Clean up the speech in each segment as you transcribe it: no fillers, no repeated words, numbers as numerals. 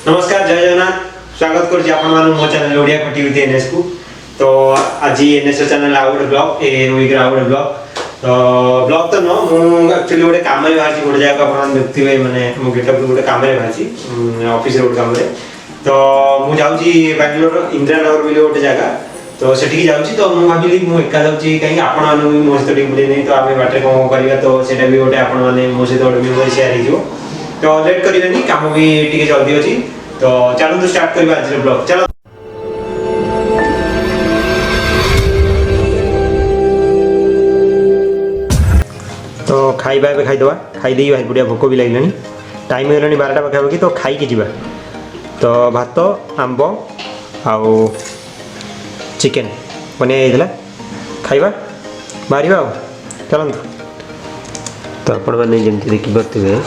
नमस्कार जय जगन्नाथ स्वागत करुच्ची आपण मो चैनल ओडिया खटी विथ एनएस को। तो आज एनएस चैनल आउ गोटे ब्लॉग ए वीक आउ गोटे ब्लॉग तो नो मु एक्चुअली गोटे काम में बाहर गोटे जगह आप देखते माने मो गेटअप गोटे काम में बाहर ऑफिस गोटे काम तो मु जाऊँगी बांगलोर इंदिरानगर बोली गोटे जगह तो सेठी जाऊँगी तो मु भाविली मु एका जाऊँगी कहीं आपण मो सहित बुले नहीं तो आम बाटे कौन करवा तो सेटा भी गोटे आपण मैंने मो सहित गोटे मेमोरी शेयर हो तो लेट करेंगे काम भी टी जल्दी अच्छी तो चलो तो स्टार्ट करवा आज ब्लॉग चलो। तो खाइबा ए खाईदे खाईदे भाई बढ़िया भोक भी लगे टाइम है 12टा पाखापाखि तो खाई जा तो भात आंब आउ चिकेन बनिया खाइबा बाहर आ चलते। तो आपण मैंने जमी देखिपे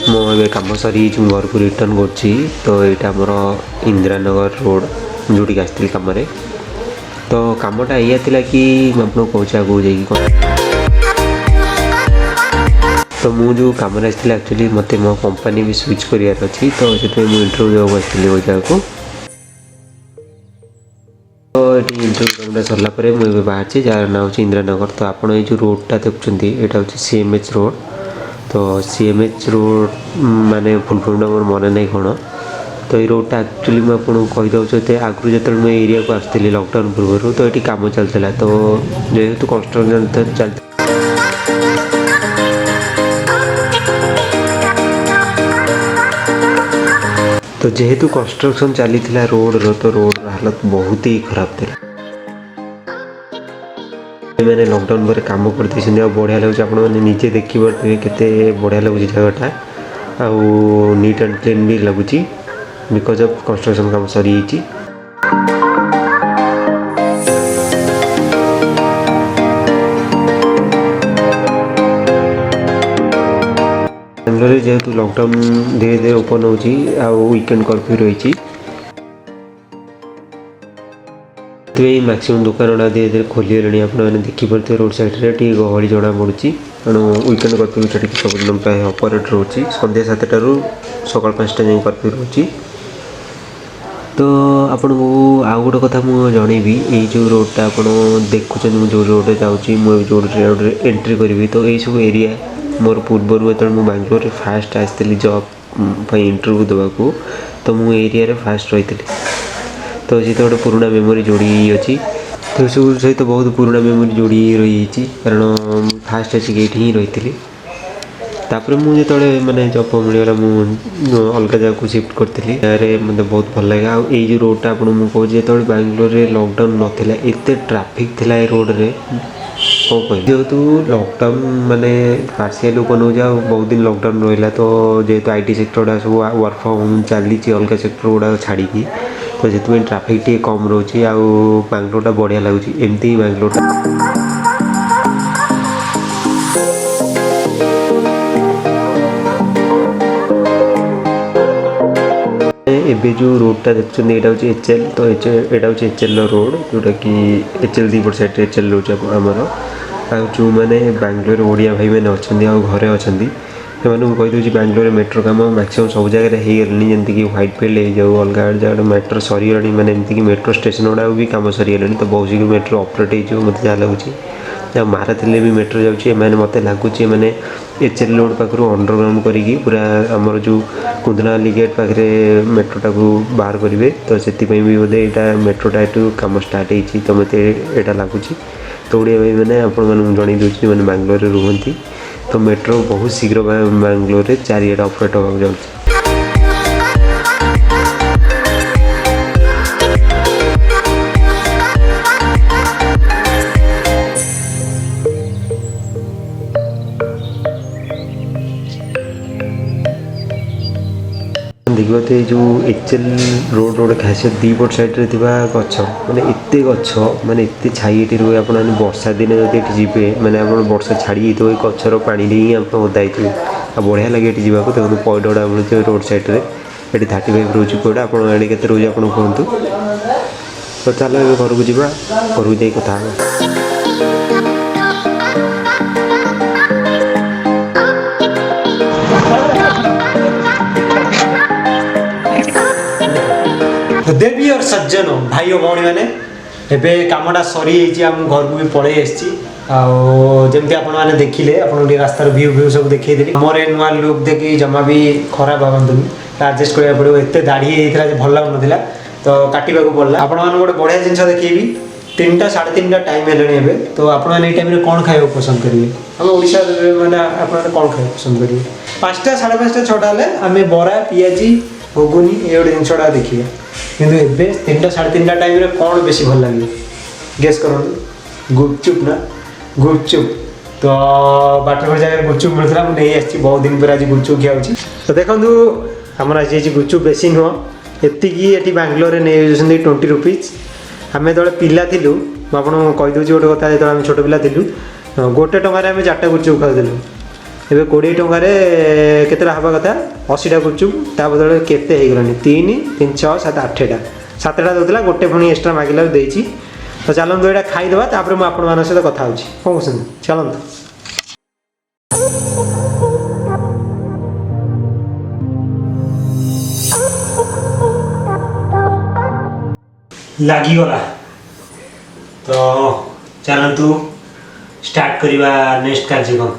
मो कम सरी घर को रिटर्न कर इंदिरानगर रोड जोटी आसती कम तो कमटा या कि मुझे कौच आगे जाइए तो मुझे कम एक्चुअली मत मो कंपनी भी स्विच करार अच्छी तो से इंटरव्यू देवाक आसती वो जगह को। तो ये इंटरव्यू सरला मुझे बाहर जार ना हूँ इंदिरानगर तो आप जो रोडटा देखुं यहाँ हूँ सीएमएच रोड तो सीएमएच रोड माने फुल फॉर्म मोर मन नहीं कौन तो ये रोडटा एक्चुअली मुझे कहीदे आगु जो मुझे एरिया को आसती लॉकडाउन पूर्व तो ये कम चलता तो जेहेतु कंस्ट्रक्शन चलता तो जेहेतु कंस्ट्रक्शन चली रोड रो तो रोड हालत बहुत ही खराब थी मैंने लॉकडाउन पर काम करते बढ़िया लगे आप निजे देखिपे केते बढ़िया लगुच जगहटा आउ नीट एंड क्लीन भी लगुच बिकॉज ऑफ कंस्ट्रक्शन काम सरी बेंगलोर जेहेतु लॉकडाउन धीरे धीरे ओपन हो वीकेंड कर्फ्यू रही मैक्सिमम दुकान गुड़ा धीरे धीरे खोली आपने देखिपे रोड साइड टे गहली जना पड़ी तेणु वीकेंड कर्फ्यू छाड़ी सब प्राय ऑपरेट रोचे सन्ध्या 7टार सका 5टा जाए कर्फ्यू रोचे। तो आपन को आउ गोटे कथा मुझे जनइबी ये जो रोडटा आप देखुं जो रोड जाऊँगी मुझे जो रोड एंट्री करी तो यही सब एरिया मोर पूर्वर जो मुझे बांगलोर में फास्ट आसती जॉब इंटरव्यू देवाक तो मु एरिया फास्ट रही तो ये गोटे पुराना मेमोरी जोड़ी अच्छी तो सब सहित बहुत पुराना मेमोरी जोड़ी रही कारण फास्ट आसिक ही रही तापर मुझे माने जॉब मिलगला मुझे अलग जगह को शिफ्ट करी मतलब बहुत भल लगे आई जो रोडटा आप मुझे जो बांगलोर में लॉकडाउन नाला एत ट्राफिक थिला ए रोड रे कौन कह जेहेतु लॉकडाउन माने पार्शियल ओपन हो जाए बहुत दिन लॉकडाउन रहा तो जेहेतु आईटी सेक्टर गुड़ा सब वर्क फ्रॉम होम चली अलग सेक्टर गुड़ा छाड़ी तो से ट्राफिक टे कम रोचे आउ बांगलोरटा बढ़िया लगुच एमती बांगलोरटा एबे जो रोडटा देखते यहाँ हूँ एचएल तो यहाँ हूँ एचएल रोड जोटा कि एचएल दीपट साइड एचएल रोचे आमर जो मैंने बांगलोर ओडिया भाई मैंने अच्छा घरे अच्छा से कहीदे बांगलोर मेट्रो काम मैक्सिमम सब जगह हो गलानी जमीक ह्वाइट फील्ड हो जाऊ अलग जगह मेट्रो सरीगला मैंने एमती मेट्रो स्टेशन गुड़ा भी कम सरीगला तो बहुत शीघ्र मेट्रो ऑपरेट हो मत जहाँ लगुच माराथिले भी मेट्रो जाऊँगी मत लगुच मैंने एचएल रोड पाखु अंडरग्राउंड करी पूरा आमर जो कुंदनाली गेट पाखे मेट्रोटा को बाहर करेंगे तो से भी बोधे यहाँ मेट्रोटा ये कम स्टार्ट होती तो मत यहाँ लगुच तो ओडिया भाई मैंने आपन जन दूसरी मैंने बांगलोर में रुहति तो मेट्रो बहुत शीघ्र बांगलोर में चारिआडे ऑपरेट होगा जाऊँगी। देखिए जो एचएल रोड रोड खासियत दीपट साइड गछ माने एते गछ माने एते छाई ये रुए आप वर्षा दिन जब ये जी मैंने आप वर्षा छाड़ी जाइए गचर पानी ही आप ओदा होते आ बढ़िया लगे ये जावाक देखो पॉइंट गुड़ा मिलते रोड साइड रे ये 35 रोज पॉइंट आप के रोज आप कहतु तो चलो ये घर को जावा घर को जाई कथा देवी और सज्जन भाई और भौणी मैंने एबे कामटा सरी आम घर को भी पड़े आमती आपने देखिले आप रास्तार व्यू व्यू सब देखी मोर नुआ लुक देखी जमा भी खराब भावतुनि आडजस्ट करा पड़ो एत दाढ़ी होता है भल लगुन तो काटा पड़ा आपण मैंने गोटे बढ़िया जिन देखी 3टा 3:30 टाइम है तो आपने टाइम कौन खाया पसंद करेंगे आम ओडिशा मैंने आप कौन खाया पसंद करेंगे 5टा 5:30 6टा आम बरा पियाजी घुगुनी ये गोटे जिनसा देखिए किंतु एबे 3टा 3:30 टाइम कौन बेसी भल लगे गेस करूँ गुपचुप ना गुपचुप तो बाट जगह गुपचुप मिलता मुझे नहीं बहुत दिन पर आज गुपचुप खिया तो देखो आम आज गुपचुप बेसी नुह एति बांग्लोर नहीं 20 रुपीज आम जो पिला थिलु आपको कहीदे गोटे कथा जो आम छोट पिला थिलु गोटे टंकार आम 4टा गुपचुप खाऊलु एबे 20 टंकार केतेटा हवा कथा 80टा गुपचुप ता बदले केते हो गलानी 3 3 6 7 8टा 7टा दूसरा गोटे पुणी एक्सट्रा मागिला देती तो चलतु यहाँ खाईदे तापर मुझे आपण सहित कथा हो कौन कहते चलतु लगिगला तो चलतु स्टार्ट करवा नेक्स्ट कार्यक्रम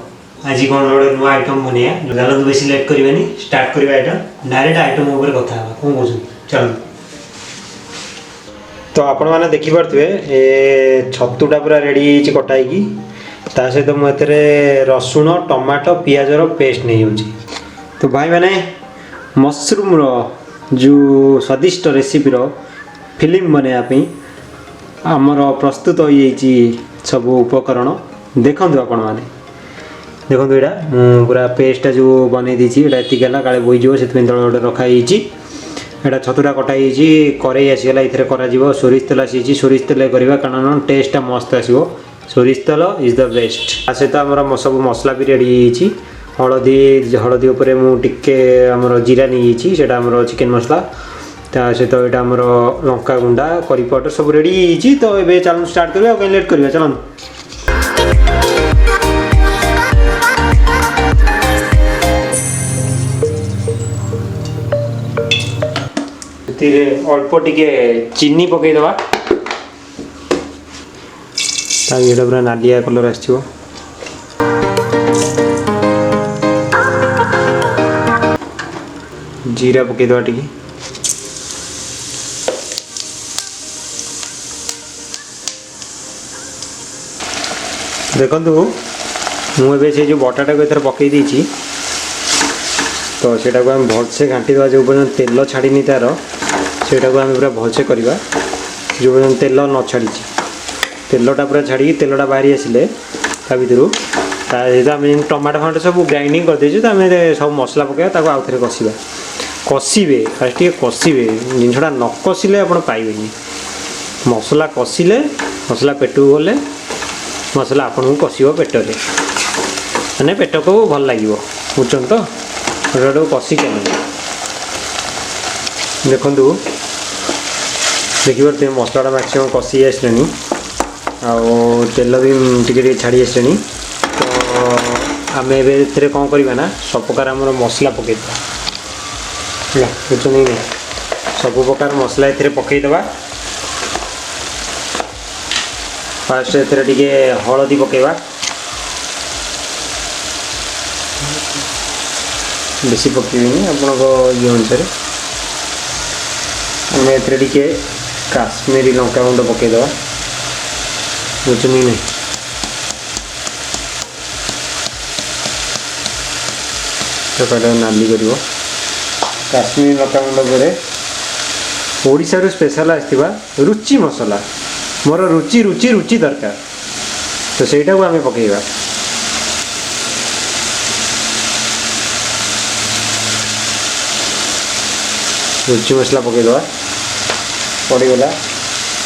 आज कौन गोटे नुआ आइटम बनैया चलतु बेसी लेट करवानी स्टार्ट करवा आइटम डायरेक्ट आइटम उपर कथा कौन कहते चलतु तो आपण मैंने देखिपे ए छतुटा पूरा रेडी कटाई ता सहित मुझे रसुण टमाटो पियाजर पेस्ट नहीं होची तो भाई मैंने मशरूम रो जो स्वादिष्ट रेसिपी रो फिल्म बनायापी आमर प्रस्तुत हो सब उपकरण देखु आपण मैंने देखो यहाँ पूरा पेस्टा जो बन देती एतिकला काले बोईज से तले गोटे रखाई एटा छतुटा कटाई कड़े आसीगला ये कर सोरिष तेल आसी सोरिष तेल करवा कारण टेस्टा मस्त आसो सोरिष तेल इज द बेस्ट आ सहित आम सब मसला भी रेडी हलदी हलदी उपर मुझे आमर जीरा नहीं से चिकेन मसला ता सहित यहाँ आमर लंका गुंडा करी पाउडर सब रेडी तो ये चल स्टार्ट करवा कहीं लेट करवा चल अल्प टिके चीनी पकईदवा ये पूरा नालिया कलर आस जीरा पकईदवा टिके देखु मुझे से जो बटाटा को एथर पकई देछि तो सेटा को हम भलसे घाटी देवा जो पर्यंत तेल छाड़नी तार सेटा को आम पूरा भलसे करवा जो पर्यंत तेल न छाड़ी तेलटा पूरा छाड़ी तेलटा बाहरी आसिले ता भितर आम टमाटो फमाटो सब ग्राइंडिंग करदे आम सब मसला पकड़ा आउ थे कषा कषिबे फास्ट कषिबे जिनसा न कषिले आप पाइबे मसला कषिले मसला पेटू गले मसला आपन को कषिब पेटरे मैंने पेट को भल लगे बुझुन तो गोटे कषि देखु देखिए मसलाटा मैक्सीम कषि आसले तेल भी टे छाड़ी आसले तो आम ए कौन करवा सब प्रकार आम मसला पकईदा बुझुन नहीं सब प्रकार मसला ए पकईदे फास्ट ए हलदी पकईवा बेसी पकईनी आपण ये अनुसार आम ए काश्मीरी लंका गुंड पकईदे बुझुन नहीं तो नाली कर काश्मीरी लंका गुंड पर ओडिशा स्पेशल आसवा रुचि मसला मोर रुचि रुचि रुचि दरकार तो सहीटा को आम पकईवा रुचि मसला पकईदे पड़गला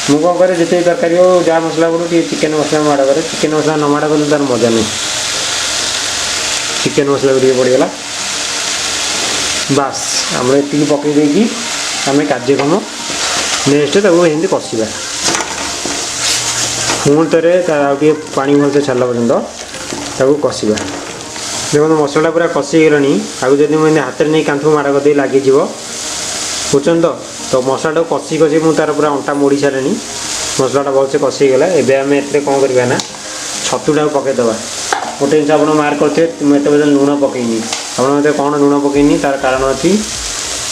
मुझे कौन करे जिते तरकारी हो जहाँ मसला पड़ो चिकेन मसला माड़ करे चिकेन मसला न माड़ कले तार मजा नहीं चिकेन मसला टे पड़गला बास आम ये पकई देकी आम कार्यक्रम नेक्स्ट एमती कषा पुणी थे आगे पानी भलसे छाड़ा पर्यटन कषा देखो मसला पूरा कषि गलानी आगे जब मुझे हाथ में नहीं कांथ माड़ कर लगे बुझुन तो तो मसलाटा कषी कषी मुझे तार पूरा अंटा मोड़ी सारे मसलाटा भलसे कषीगला एवं आम ए कौन करवा ना छतुटा पकईदे गोटे जिन आप मार्क करते मुझे लुण पकईनी आप मतलब कौन लुण पकईनी तार कारण अच्छी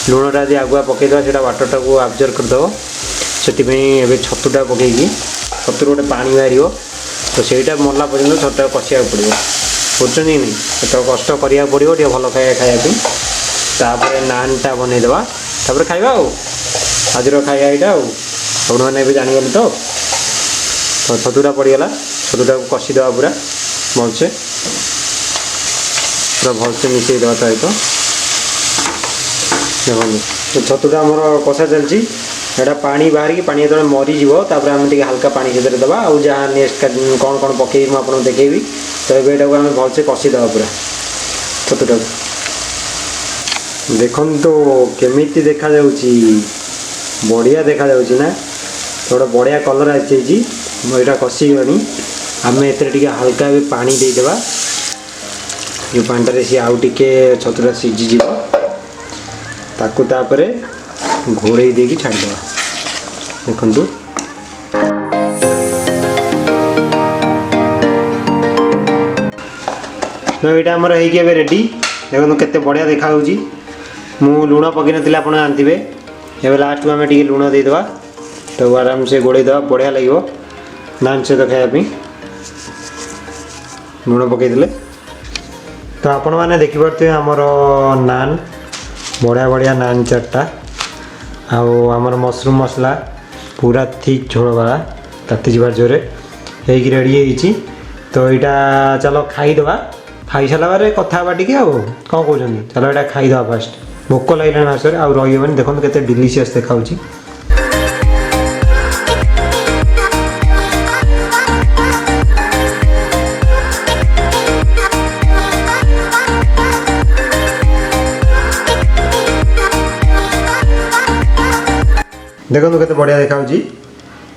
लुणटा यदि आगुआ पकईदे से वाटरटा को आब्जर्व करदेव से छतुटा पकईकी छतुर गोटे पा बाहर तो सहीटा मरला पर्यटन छतुटा कषिया पड़ो बुझे नहीं तो कष्ट करा पड़ो टे भल खायापी तापर नानटा बनईदे तापर खाଇବା आज खाଇବା यहाँ आपण मैंने जानीगले तो छतुटा पड़गला छतुटा को कषिदे पूरा भलसे मिसईदे सहित देखो तो छतुटा आमर कषा चलती एटा पानी बाहर की पानी जो मरीज आम टे हल्का पानी से दबा आउ जहाँ नेक्स्ट कौन कौन पकई मुझे देखेबी तो ये आम भलसे कषिदे पूरा छतुटा देखो तो केमिति देखा जाउची बढ़िया देखा जाउची ना थोड़ा बढ़िया कलर आसी यहाँ कषिगनी आम ए हल्का भी पानी देदेबा जो पानीटे सी आउ टे छतुटा सीझीज ताकू तापर घोड़े देकी छाड़देवा देखु तो यहाँ आमर हो रेडी देखो केते बढ़िया देखा मु लुण पकई नी आप जानते एवं लास्ट में आम टे लुण देदेवा तो आराम से गोड़ेदेवा बढ़िया लगे नान सहित खायापी लुण पकईदे तो आपण मैंने देखिपे आमर नान बढ़िया बढ़िया नान चार्टा आमर मशरूम मसला पूरा थिक झोल वाला ताती जबार जोरे होगी रेडी हो तो यहाँ चलो खाईदे खाई सारा कथा टे कौन कहते चलो यहाँ खाईदे फास्ट भोक लगे मासरे आउ रही देखो केते डिलीशियस देखा देखो केते बढ़िया देखा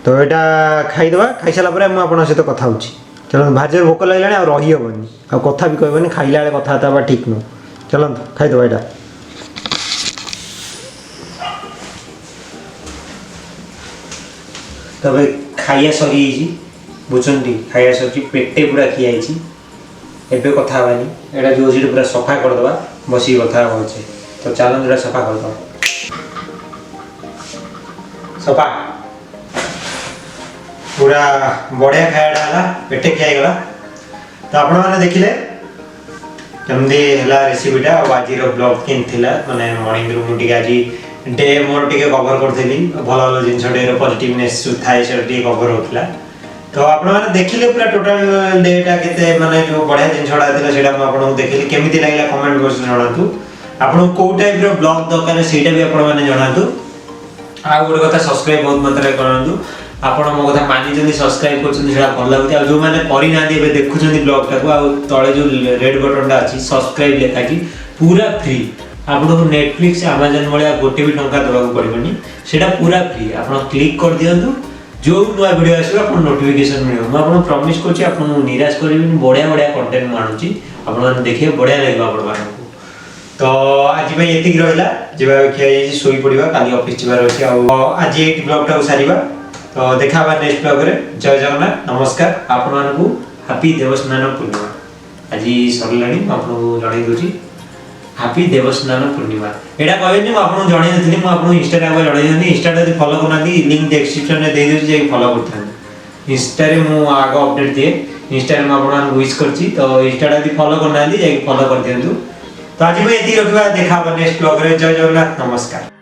तो यहाँ खाईदे खाई सारा मुझे सहित कथा चलो भाजर भोक लगे आ रही हेनी आ कथा भी कहबनी खाइला बेले कथा ठीक नुह चलते खाईदे यहाँ तब खाइया सरी बुझे खाइया सर पेटे पूरा खियाई एवं कथा हवानी यहाँ जो पूरा सफा करदे बस कथा भलसे तो चलो यहाँ सफा करदे सफा पूरा बढ़िया खायाटा पेटे खियागला तो आपण मैंने देखिले केमती है रेसीपीटा आज ब्लॉग के माने मॉर्निंग मुझे आज डे मोर टे कवर करी भल भल जिन पॉजिटिवनेस थाए से कवर होता तो आप देखिले पूरा टोटाल डेटा के माने जो बढ़िया जिनसा आपको देखिली केमी लगे कमेंट बॉक्स जनातु आपको कौ टाइप ब्लॉग दरकार से भी आपने जनातु आ गोटे कथा सब्सक्राइब बहुत मात्रा करूँ आपण मो कथा मानी सब्सक्राइब कर भल लगे जो मैंने करना देखुं ब्लॉगटा को तले जो रेड बटनटा अच्छी सब्सक्राइब लिखाई पूरा फ्री आपको नेटफ्लिक्स अमेजन भाया गोटे भी टंका देवाक पड़ोनी से पूरा फ्री आप क्लिक कर दिंतु जो नुआ वीडियो आस नोटिफिकेशन मिले मुझे प्रमिश कर निराश करी बढ़िया बढ़िया कंटेंट मुझे आप देखिए बढ़िया लगे आप तो आज ये रहा जब खिया शोई पड़ा काली ऑफिस जबार अच्छे आज ये ब्लॉगटा सारा तो देखा नेक्स्ट ब्लॉग रे जय जगन्नाथ नमस्कार आपण मानकू हैप्पी देवस्नान पूर्णिमा आज सरला आपको जन दूसरी हैप्पी देवस्नान पूर्णिमा यहाँ कहनी मुझे जन नी मुझे इंस्टाग्राम जन इंस्टा फॉलो करना लिंक डिस्क्रिप्शन में दे दूसरी फॉलो कर इंस्टा मुझे आग अपडेट दिए इंस्टा में आपको विश करती तो इंस्टा फॉलो करना फॉलो कर दिंतु तो आज ये रखा देखा नेक्स्ट ब्लॉग रे जय जगन्नाथ नमस्कार।